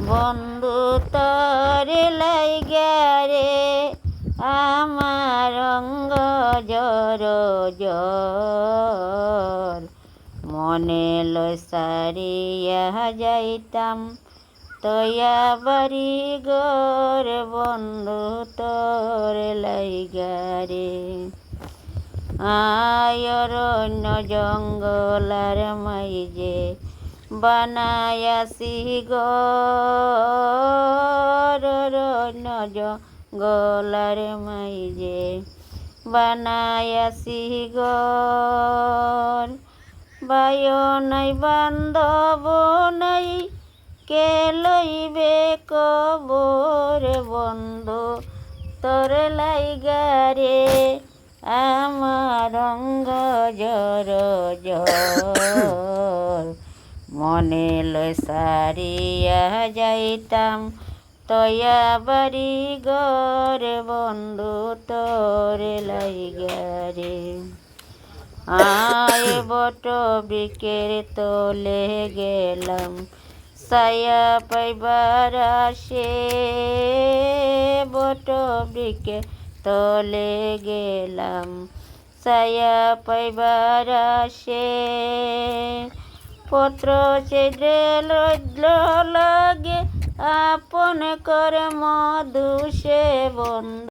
বন্ধু তরে লাইগা রে আমার অঙ্গ জর জর, মনে লয় সারিয়া যাইতাম তয়া বাড়ি গর, বন্ধু তরে লাইগা রে। অরণ্য জঙ্গলার মাইজে বানায়াছি ঘর, অরণ্য জঙ্গলার মাইজে বানায়াছি ঘর। বায়ো নাই বান্ধব নাই কে লইবে কবর, বন্ধু তোর লাইগা রে আমার অঙ্গ জর জর, মনে লয় সারিয়া যাইতাম তয়া বাড়ি ঘর, বন্ধু তোর লাইগা রে। আয় বট বৃক্ষের তলে গেলাম ছায়া পাইবার আসে, বট বৃক্ষের তলে গেলাম ছায়া পাইবার আসে। পত্র ছেড়ে রৌদ্র লাগে আপন করে মধু সে বন্ধু।